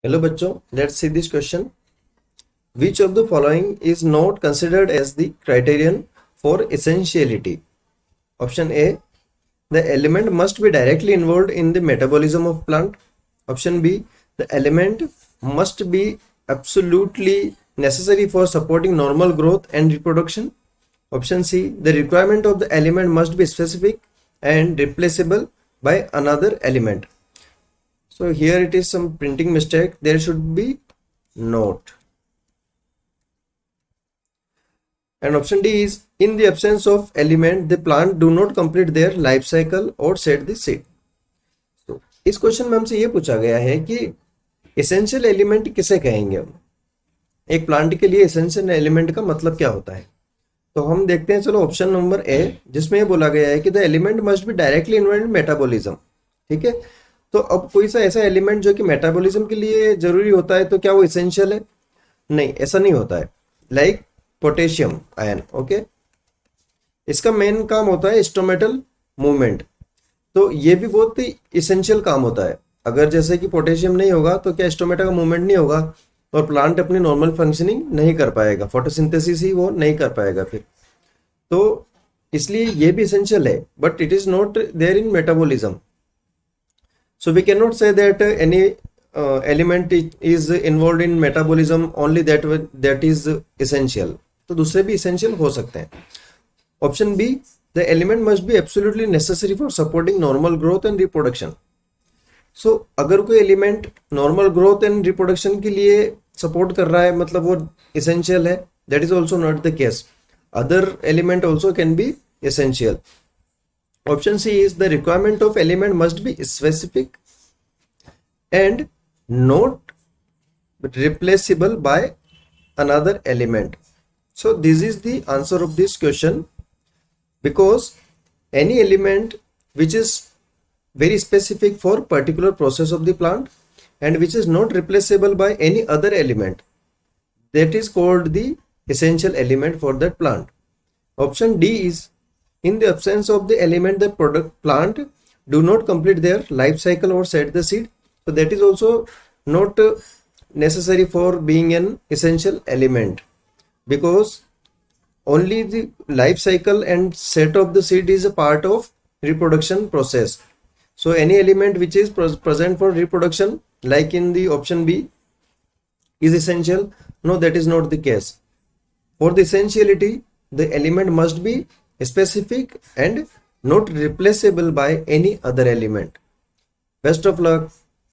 Hello बच्चों, let's see this question. Which of the following is not considered as the criterion for essentiality? Option A, the element must be directly involved in the metabolism of plant. Option B, the element must be absolutely necessary for supporting normal growth and reproduction. Option C, the requirement of the element must be specific and replaceable by another element. So here it is some printing mistake. There should be note. And option D is, in the absence of element, the plant do not complete their life cycle or set the seed. तो इस question में हमसे ये पूछा गया है कि essential element किसे कहेंगे हम. एक प्लांट के लिए एसेंशियल एलिमेंट का मतलब क्या होता है. तो हम देखते हैं. चलो ऑप्शन नंबर ए, जिसमें ये बोला गया है कि the element must be directly involve in metabolism. ठीक है. तो अब कोई सा ऐसा एलिमेंट जो कि मेटाबॉलिज्म के लिए जरूरी होता है, तो क्या वो एसेंशियल है? नहीं, ऐसा नहीं होता है. Like potassium ion. ओके, इसका मेन काम होता है स्टोमेटल मूवमेंट. तो ये भी बहुत ही इसेंशियल काम होता है. अगर जैसे कि पोटेशियम नहीं होगा तो क्या स्टोमेटा का मूवमेंट नहीं होगा और प्लांट अपनी नॉर्मल फंक्शनिंग नहीं कर पाएगा, फोटोसिंथेसिस ही वो नहीं कर पाएगा फिर. तो इसलिए ये भी इसेंशियल है, but it is not there in metabolism. So we cannot say that any element is involved in metabolism only that is essential. तो दूसरे भी essential हो सकते हैं. Option B, the element must be absolutely necessary for supporting normal growth and reproduction. So अगर कोई element normal growth and reproduction के लिए support कर रहा है, मतलब वो essential है. That is also not the case. Other element also can be essential. Option C is, the requirement of element must be specific and not replaceable by another element. So this is the answer of this question, because any element which is very specific for particular process of the plant and which is not replaceable by any other element, that is called the essential element for that plant. Option D is, in the absence of the element, the plant do not complete their life cycle or set the seed. So that is also not necessary for being an essential element, because only the life cycle and set of the seed is a part of reproduction process. So any element which is present for reproduction, like in the option B, is essential. No, that is not the case. For the essentiality, the element must be specific and not replaceable by any other element. Best of luck.